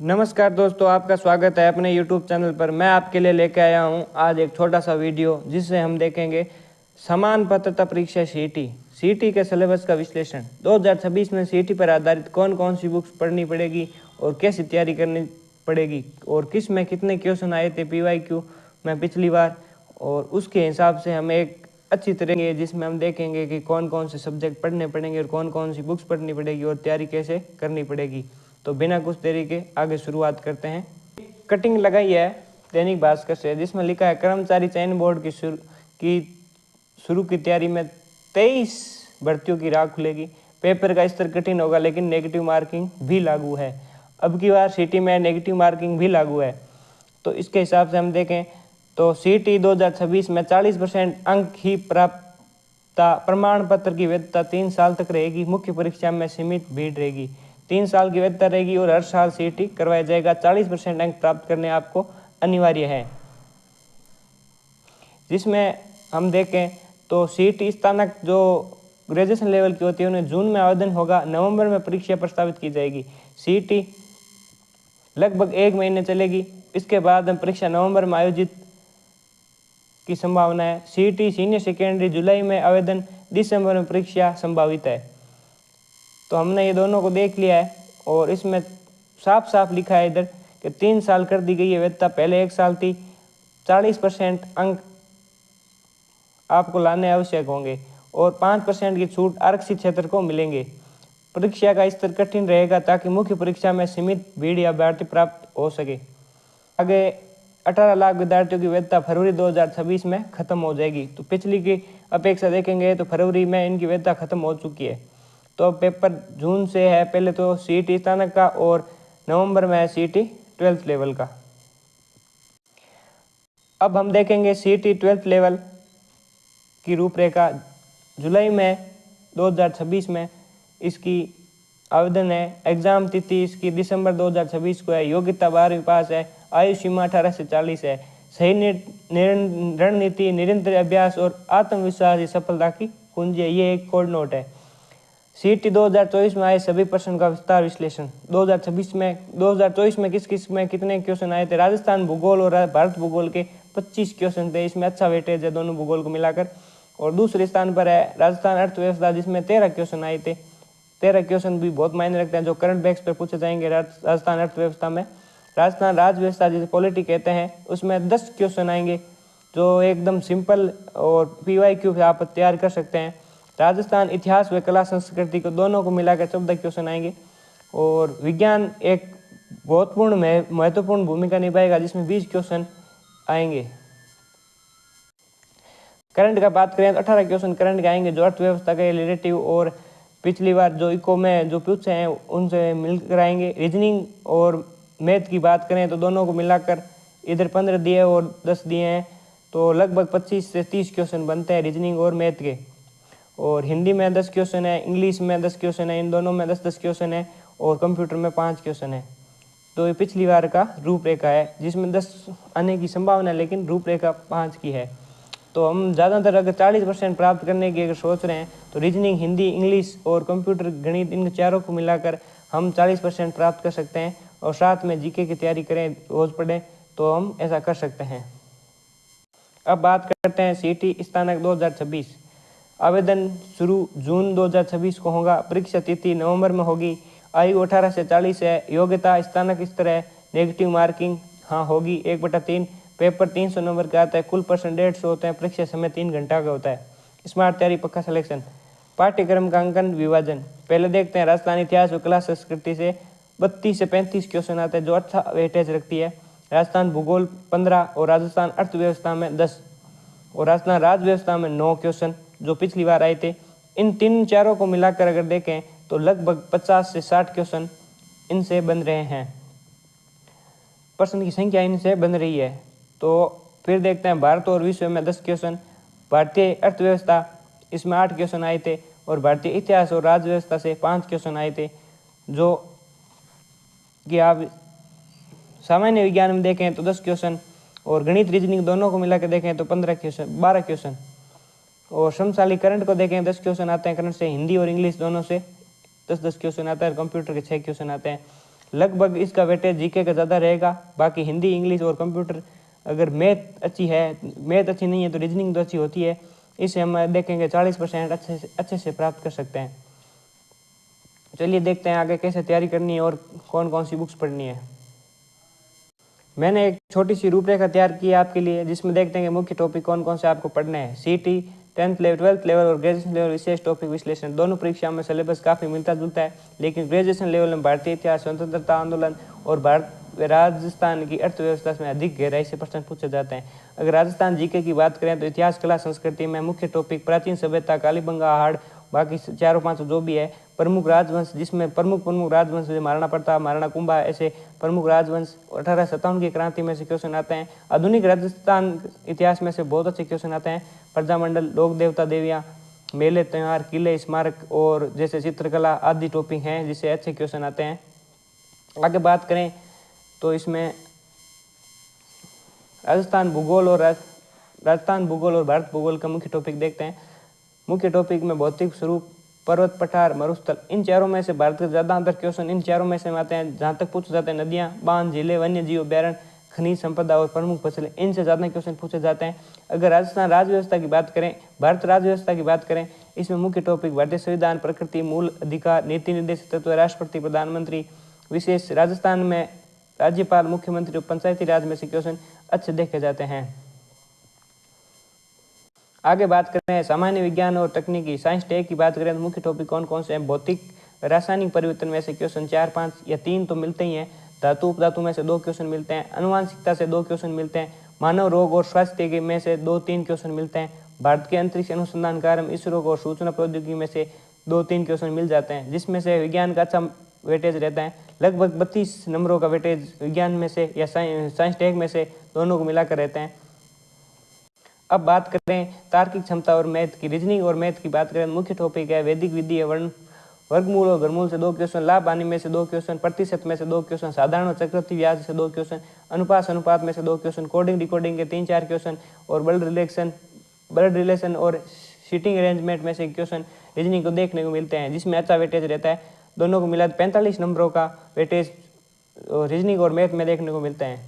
नमस्कार दोस्तों, आपका स्वागत है अपने YouTube चैनल पर। मैं आपके लिए लेके आया हूं आज एक छोटा सा वीडियो जिससे हम देखेंगे समान पात्रता परीक्षा सीटी के सिलेबस का विश्लेषण। 2026 में सीटी पर आधारित कौन कौन सी बुक्स पढ़नी पड़ेगी और कैसी तैयारी करनी पड़ेगी और किस में कितने क्वेश्चन आए थे PYQ में पिछली बार, और उसके हिसाब से हम एक अच्छी तरह जिसमें हम देखेंगे कि कौन कौन से सब्जेक्ट पढ़ने पड़ेंगे और कौन कौन सी बुक्स पढ़नी पड़ेगी और तैयारी कैसे करनी पड़ेगी। तो बिना कुछ देरी के आगे शुरुआत करते हैं। कटिंग लगाई है दैनिक भास्कर से जिसमें लिखा है कर्मचारी चयन बोर्ड की शुरू की तैयारी में 23 भर्तियों की राह खुलेगी। पेपर का स्तर कठिन होगा लेकिन नेगेटिव मार्किंग भी लागू है। अब की बार सीटी में नेगेटिव मार्किंग भी लागू है। तो इसके हिसाब से हम देखें तो सीटी 2026 में 40% अंक ही प्राप्त प्रमाण पत्र की वैधता 3 साल तक रहेगी। मुख्य परीक्षा में सीमित भीड़ रहेगी। 3 साल की वैधता रहेगी और हर साल सीटी करवाया जाएगा। 40% अंक प्राप्त करने आपको अनिवार्य है। जिसमें हम देखें तो सीटी स्नातक जो ग्रेजुएशन लेवल की होती है उन्हें जून में आवेदन होगा। नवंबर में परीक्षा प्रस्तावित की जाएगी। सीटी लगभग 1 महीने चलेगी। इसके बाद परीक्षा नवंबर में आयोजित की संभावना है। सीटी सीनियर सेकेंडरी जुलाई में आवेदन, दिसंबर में परीक्षा संभावित है। तो हमने ये दोनों को देख लिया है और इसमें साफ साफ लिखा है इधर कि 3 साल कर दी गई है वैधता, पहले 1 साल थी। 40% अंक आपको लाने आवश्यक होंगे और 5% की छूट आरक्षित क्षेत्र को मिलेंगे। परीक्षा का स्तर कठिन रहेगा ताकि मुख्य परीक्षा में सीमित भीड़ या अभ्यर्थी प्राप्त हो सके। आगे 18 लाख विद्यार्थियों की वैधता फरवरी 2026 में खत्म हो जाएगी। तो पिछली की अपेक्षा देखेंगे तो फरवरी में इनकी वैधता खत्म हो चुकी है। तो अब पेपर जून से है पहले तो सीटी स्नातक का और नवंबर में है सीटी 12th लेवल का। अब हम देखेंगे सीटी 12th लेवल की रूपरेखा। जुलाई में 2026 में इसकी आवेदन है। एग्जाम तिथि इसकी दिसंबर 2026 को है। योग्यता 12वीं पास है। आयु सीमा 18 से 40 है। सही रणनीति, निरंतर अभ्यास और आत्मविश्वास ही सफलता की कुंजी है। ये एक कोड नोट है। सीटी 2024 में आए सभी प्रश्न का विस्तार विश्लेषण। 2024 में किस किस में कितने क्वेश्चन आए थे। राजस्थान भूगोल और भारत भूगोल के 25 क्वेश्चन थे। इसमें अच्छा वेटेज है दोनों भूगोल को मिलाकर। और दूसरे स्थान पर है राजस्थान अर्थव्यवस्था जिसमें 13 क्वेश्चन आए थे। 13 क्वेश्चन भी बहुत मायने रखते हैं जो करंट बेस पर पूछे जाएंगे। राजस्थान अर्थव्यवस्था में राजस्थान राजव्यवस्था जिसे पॉलिटी कहते हैं उसमें 10 क्वेश्चन आएंगे जो एकदम सिंपल और PYQ से आप तैयार कर सकते हैं। राजस्थान इतिहास व कला संस्कृति को दोनों को मिलाकर 14 क्वेश्चन आएंगे। और विज्ञान एक बहुत महत्वपूर्ण भूमिका निभाएगा जिसमें 20 क्वेश्चन आएंगे। करंट का बात करें तो 18 क्वेश्चन करंट के आएंगे जो अर्थव्यवस्था के रिलेटिव और पिछली बार जो इको में जो पूछे हैं उनसे मिलकर आएंगे। रीजनिंग और मैथ की बात करें तो दोनों को मिलाकर इधर 15 दिए और 10 दिए हैं तो लगभग 25 से 30 क्वेश्चन बनते हैं रीजनिंग और मैथ के। और हिंदी में 10 क्वेश्चन है, इंग्लिश में 10 क्वेश्चन है, इन दोनों में 10-10 क्वेश्चन है और कंप्यूटर में 5 क्वेश्चन है। तो ये पिछली बार का रूपरेखा है जिसमें 10 आने की संभावना है लेकिन रूपरेखा 5 की है। तो हम ज़्यादातर अगर 40% प्राप्त करने की अगर सोच रहे हैं तो रीजनिंग, हिंदी, इंग्लिश और कंप्यूटर गणित इन चारों को मिलाकर हम 40% प्राप्त कर सकते हैं। और साथ में जीके की तैयारी करें, रोज़ पढ़ें तो हम ऐसा कर सकते हैं। अब बात करते हैं सीटी स्नातक 2026। आवेदन शुरू जून 2026 को होगा। परीक्षा तिथि नवंबर में होगी। आयु 18 से 40 है। योग्यता स्नातक स्तर है। नेगेटिव मार्किंग हाँ होगी 1/3। पेपर 300 नंबर का आता है। कुल पर्सन 150 होते हैं। परीक्षा समय 3 घंटा का होता है। स्मार्ट तैयारी, पक्का सिलेक्शन। पाठ्यक्रम का अंकन विभाजन पहले देखते हैं। राजस्थान इतिहास और कला संस्कृति से 32 से 35 क्वेश्चन आते हैं जो अच्छा वेटेज रखती है। राजस्थान भूगोल 15 और राजस्थान अर्थव्यवस्था में 10 और राजस्थान राजव्यवस्था में 9 क्वेश्चन जो पिछली बार आए थे। इन तीन चारों को मिलाकर अगर देखें तो लगभग 50 से 60 क्वेश्चन इनसे बन रहे हैं। प्रश्न की संख्या इनसे बन रही है। तो फिर देखते हैं भारत और विश्व में 10 क्वेश्चन। भारतीय अर्थव्यवस्था इसमें 8 क्वेश्चन आए थे और भारतीय इतिहास और राजव्यवस्था से 5 क्वेश्चन आए थे जो कि आप सामान्य विज्ञान में देखें तो 10 क्वेश्चन और गणित रीजनिंग दोनों को मिलाकर देखें तो 12 क्वेश्चन। और श्रमशाली करंट को देखें 10 क्वेश्चन आते हैं करंट से। हिंदी और इंग्लिश दोनों से 10-10 क्वेश्चन आता है। कंप्यूटर के 6 क्वेश्चन आते हैं। लगभग इसका वेटेज जीके का ज़्यादा रहेगा। बाकी हिंदी, इंग्लिश और कंप्यूटर, अगर मैथ अच्छी है, मैथ अच्छी नहीं है तो रीजनिंग तो अच्छी होती है, इसे हम देखेंगे 40% अच्छे से प्राप्त कर सकते हैं। चलिए देखते हैं आगे कैसे तैयारी करनी है और कौन कौन सी बुक्स पढ़नी है। मैंने एक छोटी सी रूपरेखा तैयार की है आपके लिए, जिसमें देखते हैं कि मुख्य टॉपिक कौन कौन से आपको पढ़ने हैं। सीटी, 10th लेवल, 12th लेवल और ग्रेजुएशन लेवल विशेष टॉपिक विश्लेषण, दोनों परीक्षाओं में सिलेबस काफ़ी मिलता जुलता है, लेकिन ग्रेजुएशन लेवल में भारतीय इतिहास, स्वतंत्रता आंदोलन और राजस्थान की अर्थव्यवस्था में अधिक गहराई से प्रश्न पूछे जाते हैं। अगर राजस्थान जीके की बात करें तो इतिहास, कला, संस्कृति में मुख्य टॉपिक प्राचीन सभ्यता, कालीबंगा, हाड़, बाकी 4-5 जो भी है, प्रमुख राजवंश, जिसमें प्रमुख राजवंश जैसे महाराणा प्रताप, महाराणा कुंभा, ऐसे प्रमुख राजवंश, 1857 की क्रांति में से क्वेश्चन आते हैं। आधुनिक राजस्थान इतिहास में से बहुत अच्छे क्वेश्चन आते हैं। प्रजामंडल, लोक देवता देवियाँ, मेले त्यौहार, किले, स्मारक और जैसे चित्रकला आदि टॉपिक हैं जिससे अच्छे क्वेश्चन आते हैं। आगे बात करें तो इसमें राजस्थान भूगोल और भारत भूगोल का मुख्य टॉपिक देखते हैं। मुख्य टॉपिक में भौतिक स्वरूप, पर्वत, पठार, मरुस्थल, इन चारों में से भारत का ज़्यादातर क्वेश्चन इन चारों में से आते हैं। जहाँ तक पूछे जाते हैं नदियाँ, बांध, झीलें, वन्य जीव अभ्यारण्य, खनिज संपदा और प्रमुख फसलें, इनसे ज़्यादा क्वेश्चन पूछे जाते हैं। अगर राजस्थान राज्य व्यवस्था की बात करें, भारत राज्य व्यवस्था की बात करें, इसमें मुख्य टॉपिक भारतीय संविधान, प्रकृति, मूल अधिकार, नीति निर्देशक तत्व, राष्ट्रपति, प्रधानमंत्री, विशेष राजस्थान में राज्यपाल, मुख्यमंत्री और पंचायती राज में से क्वेश्चन अच्छे देखे जाते हैं। आगे बात करें सामान्य विज्ञान और तकनीकी, साइंस टेक की बात करें तो मुख्य टॉपिक कौन कौन से हैं। भौतिक, रासायनिक परिवर्तन में से क्वेश्चन 4-5 या 3 तो मिलते ही हैं। धातु उपधातु में से 2 क्वेश्चन मिलते हैं। अनुवांशिकता से 2 क्वेश्चन मिलते हैं। मानव रोग और स्वास्थ्य में से 2-3 क्वेश्चन मिलते हैं। भारत के अंतरिक्ष अनुसंधान कार्यक्रम इसरो और सूचना प्रौद्योगिकी में से 2-3 क्वेश्चन मिल जाते हैं, जिसमें से विज्ञान का अच्छा वेटेज रहता है। लगभग 32 नंबरों का वेटेज विज्ञान में से या साइंस टेक में से दोनों को मिलाकर रहते हैं। अब बात करें तार्किक क्षमता और मैथ की। रीजनिंग और मैथ की बात करें, मुख्य टॉपिक है वैदिक विधि, वर्गमूल और घनमूल से 2 क्वेश्चन, लाभ हानि में से 2 क्वेश्न, प्रतिशत में से 2 क्वेश्चन, साधारण और चक्रवृद्धि ब्याज से 2 क्वेश्चन, अनुपात में से 2 क्वेश्चन, कोडिंग डिकोडिंग के 3-4 क्वेश्चन और ब्लड रिलेशन और सीटिंग अरेंजमेंट में से क्वेश्चन रीजनिंग को देखने को मिलते हैं, जिसमें अच्छा वेटेज रहता है। दोनों को मिला 45 नंबरों का वेटेज रीजनिंग और मैथ में देखने को मिलता है।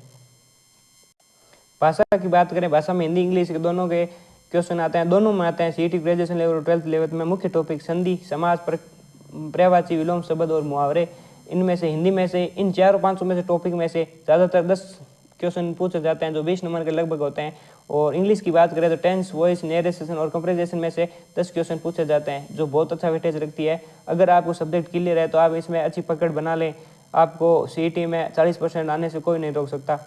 भाषा की बात करें, भाषा में हिंदी, इंग्लिश के दोनों के क्वेश्चन आते हैं। दोनों में आते हैं सीटी, ग्रेजुएशन लेवल और 12th लेवल में। मुख्य टॉपिक संधि, समास, पर्यायवाची, विलोम शब्द और मुहावरे, इनमें से हिंदी में से इन 4-5 में से टॉपिक में से ज़्यादातर 10 क्वेश्चन पूछे जाते हैं, जो 20 नंबर के लगभग होते हैं। और इंग्लिश की बात करें तो टेंस, वॉइस, नरेशन और कंप्रेजेशन में से 10 क्वेश्चन पूछे जाते हैं, जो बहुत अच्छा वेटेज रखती है। अगर आपको सब्जेक्ट क्लियर है तो आप इसमें अच्छी पकड़ बना लें, आपको सीईटी में 40% आने से कोई नहीं रोक सकता।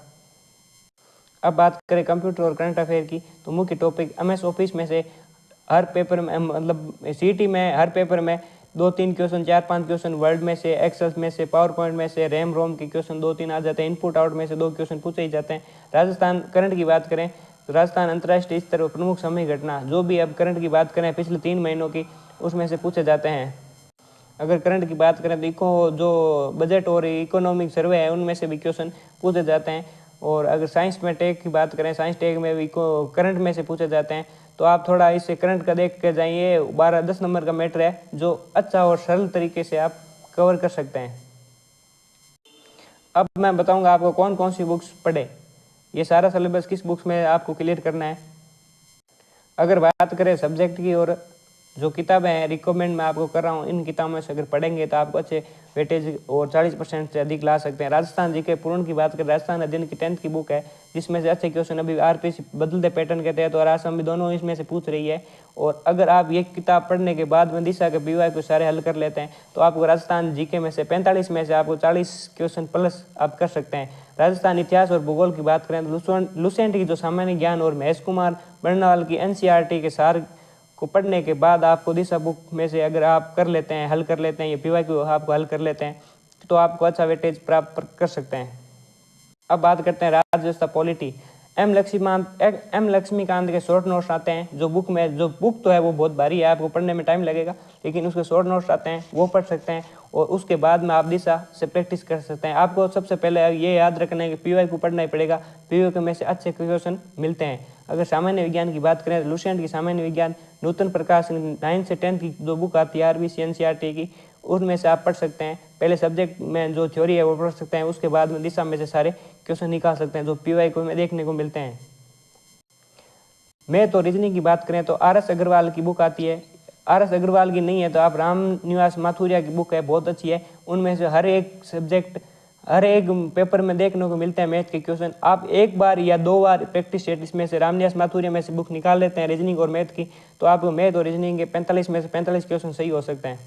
अब बात करें कंप्यूटर और करंट अफेयर की, तो मुख्य टॉपिक एमएस ऑफिस में से हर पेपर में, मतलब सीईटी में हर पेपर में 2-3 क्वेश्चन, 4-5 क्वेश्चन, वर्ड में से, एक्सेल में से, पावर पॉइंट में से, रैम रोम के क्वेश्चन 2-3 आ जाते हैं। इनपुट आउट में से 2 क्वेश्चन पूछे ही जाते हैं। राजस्थान करंट की बात करें तो राजस्थान अंतर्राष्ट्रीय स्तर पर प्रमुख सामयिक घटना, जो भी अब करंट की बात करें पिछले 3 महीनों की, उसमें से पूछे जाते हैं। अगर करंट की बात करें तो इको जो बजट और इकोनॉमिक सर्वे है उनमें से भी क्वेश्चन पूछे जाते हैं। और अगर साइंस में टेक की बात करें, साइंस टेक में भी करंट में से पूछे जाते हैं। तो आप थोड़ा इससे करंट का देख के जाइए। 12-10 नंबर का मैटर है, जो अच्छा और सरल तरीके से आप कवर कर सकते हैं। अब मैं बताऊंगा आपको कौन कौन सी बुक्स पढ़े। ये सारा सिलेबस किस बुक्स में आपको क्लियर करना है। अगर बात करें सब्जेक्ट की, और जो किताबें हैं रिकमेंड मैं आपको कर रहा हूँ, इन किताबों में से अगर पढ़ेंगे तो आपको अच्छे वेटेज और 40% से अधिक ला सकते हैं। राजस्थान जीके पूर्ण की बात करें, राजस्थान अध्ययन की 10th की बुक है, जिसमें से अच्छे क्वेश्चन अभी आरपीसी बदलते पैटर्न के तहत और आसाम भी दोनों इसमें से पूछ रही है। और अगर आप ये किताब पढ़ने के बाद में दिशा के पीवाई को सारे हल कर लेते हैं तो आपको राजस्थान जीके में से 45 में से आपको 40 क्वेश्चन प्लस आप कर सकते हैं। राजस्थान इतिहास और भूगोल की बात करें तो लुसेंट की जो सामान्य ज्ञान और महेश कुमार बर्नवाल की एनसीईआरटी के सार को पढ़ने के बाद आपको दिशा बुक में से अगर आप कर लेते हैं, हल कर लेते हैं, ये पीवाई को आपको हल कर लेते हैं, तो आपको अच्छा वेटेज प्राप्त कर सकते हैं। अब बात करते हैं राज्य व्यवस्था पॉलिटी। एम लक्ष्मीकांत के शॉर्ट नोट्स आते हैं, जो बुक तो है वो बहुत भारी है, आपको पढ़ने में टाइम लगेगा, लेकिन उसके शॉर्ट नोट्स आते हैं, वो पढ़ सकते हैं। और उसके बाद में आप दिशा से प्रैक्टिस कर सकते हैं। आपको सबसे पहले ये याद रखना है कि पीवाई को पढ़ना ही पड़ेगा, पीवाई में से अच्छे क्वेश्चन मिलते हैं। अगर सामान्य विज्ञान की बात करें तो लुसेंट की सामान्य विज्ञान, नूतन प्रकाश 9 से 10 की जो बुक आती है आरबीसी एनसीईआरटी की, उनमें से आप पढ़ सकते हैं। पहले सब्जेक्ट में जो थ्योरी है वो पढ़ सकते हैं, उसके बाद में दिशा में से सारे क्वेश्चन निकाल सकते हैं जो पीवाई को में देखने को मिलते हैं। मैथ और रीजनिंग की बात करें तो आर एस अग्रवाल की बुक आती है। आर एस अग्रवाल की नहीं है तो आप राम निवास माथुरिया की बुक है, बहुत अच्छी है। उनमें से हर एक सब्जेक्ट हर एक पेपर में देखने को मिलते हैं मैथ के क्वेश्चन। आप एक बार या 2 बार प्रैक्टिस सेट इसमें से रामनिवास माथुरिया में से बुक निकाल लेते हैं रीजनिंग और मैथ की, तो आपको मैथ और रीजनिंग के 45 में से 45 क्वेश्चन सही हो सकते हैं।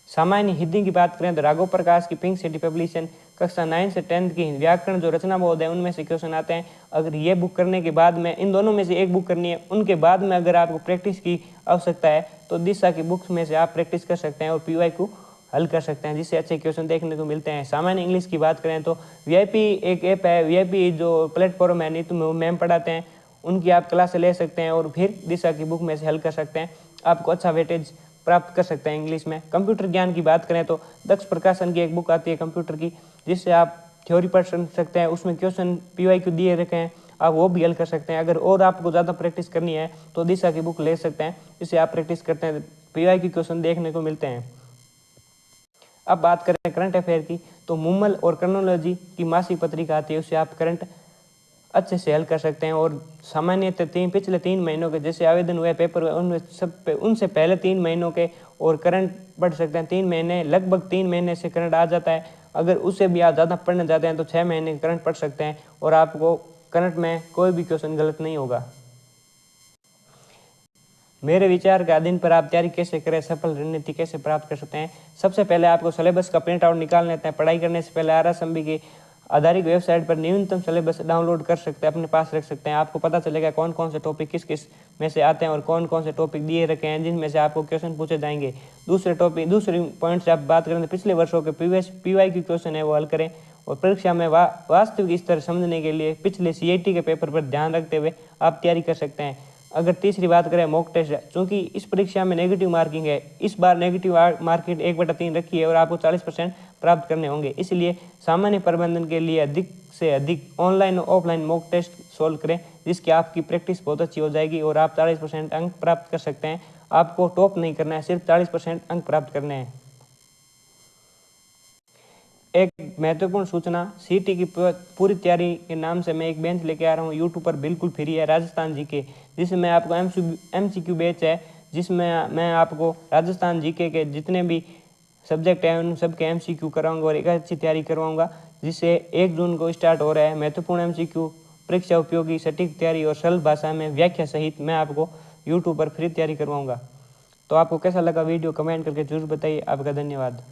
सामान्य हिंदी की बात करें तो राघव प्रकाश की पिंक सिटी पब्लिशन कक्षा 9 से 10 की व्याकरण जो रचना बोध है उनमें से क्वेश्चन आते हैं। अगर ये बुक करने के बाद में इन दोनों में से एक बुक करनी है, उनके बाद में अगर आपको प्रैक्टिस की आवश्यकता है तो दिशा की बुक्स में से आप प्रैक्टिस कर सकते हैं और पीवाई को हल कर सकते हैं, जिससे अच्छे क्वेश्चन देखने को मिलते हैं। सामान्य इंग्लिश की बात करें तो वीआईपी एक ऐप है, वीआईपी जो प्लेटफॉर्म है नीतू मैम पढ़ाते हैं, उनकी आप क्लास ले सकते हैं और फिर दिशा की बुक में से हल कर सकते हैं, आपको अच्छा वेटेज प्राप्त कर सकते हैं इंग्लिश में। कंप्यूटर ज्ञान की बात करें तो दक्ष प्रकाशन की एक बुक आती है कंप्यूटर की, जिससे आप थ्योरी पढ़ सकते हैं, उसमें क्वेश्चन पीवाई क्यू दिए रखे हैं, आप वो भी हल कर सकते हैं। अगर और आपको ज़्यादा प्रैक्टिस करनी है तो दिशा की बुक ले सकते हैं, इससे आप प्रैक्टिस करते हैं पीवाई क्यू क्वेश्चन देखने को मिलते हैं। अब बात करें करंट अफेयर की तो मुम्मल और क्रनोलॉजी की मासिक पत्रिका आती है, उससे आप करंट अच्छे से हल कर सकते हैं। और सामान्यतः पिछले 3 महीनों के जैसे आवेदन हुए पेपर हुए उनसे पहले 3 महीनों के और करंट पढ़ सकते हैं। 3 महीने लगभग 3 महीने से करंट आ जाता है। अगर उससे भी आप ज़्यादा पढ़ने जाते हैं तो 6 महीने करंट पढ़ सकते हैं और आपको करंट में कोई भी क्वेश्चन गलत नहीं होगा। मेरे विचार के अधीन पर आप तैयारी कैसे करें, सफल रणनीति कैसे प्राप्त कर सकते हैं। सबसे पहले आपको सिलेबस का प्रिंट आउट निकाल लेते हैं। पढ़ाई करने से पहले आरएसएमबी की आधारित वेबसाइट पर न्यूनतम सिलेबस डाउनलोड कर सकते हैं, अपने पास रख सकते हैं। आपको पता चलेगा कौन कौन से टॉपिक किस किस में से आते हैं और कौन कौन से टॉपिक दिए रखे हैं जिनमें से आपको क्वेश्चन पूछे जाएंगे। दूसरे पॉइंट से आप बात करें तो पिछले वर्षों के पीवाई की क्वेश्चन है वो हल करें और परीक्षा में वास्तविक स्तर समझने के लिए पिछले सीआईटी के पेपर पर ध्यान रखते हुए आप तैयारी कर सकते हैं। अगर तीसरी बात करें मॉक टेस्ट, चूंकि इस परीक्षा में नेगेटिव मार्किंग है, इस बार नेगेटिव मार्किंग 1/3 रखी है और आपको 40% प्राप्त करने होंगे, इसलिए सामान्य प्रबंधन के लिए अधिक से अधिक ऑनलाइन और ऑफलाइन मॉक टेस्ट सोल्व करें, जिसकी आपकी प्रैक्टिस बहुत अच्छी हो जाएगी और आप 40% अंक प्राप्त कर सकते हैं। आपको टॉप नहीं करना है, सिर्फ 40% अंक प्राप्त करने हैं। एक महत्वपूर्ण सूचना, सीटी की पूरी तैयारी के नाम से मैं एक बेंच लेके आ रहा हूँ, यूट्यूब पर बिल्कुल फ्री है, राजस्थान जीके, जिसमें आपको एमसीक्यू बैच है, जिसमें मैं आपको राजस्थान जीके के जितने भी सब्जेक्ट हैं उन सब के एमसीक्यू कराऊंगा और एक अच्छी तैयारी करवाऊंगा, जिससे 1 जून को स्टार्ट हो रहा है महत्वपूर्ण एमसीक्यू, परीक्षा उपयोगी सटीक तैयारी और सरल भाषा में व्याख्या सहित मैं आपको यूट्यूब पर फ्री तैयारी करवाऊंगा। तो आपको कैसा लगा वीडियो कमेंट करके जरूर बताइए। आपका धन्यवाद।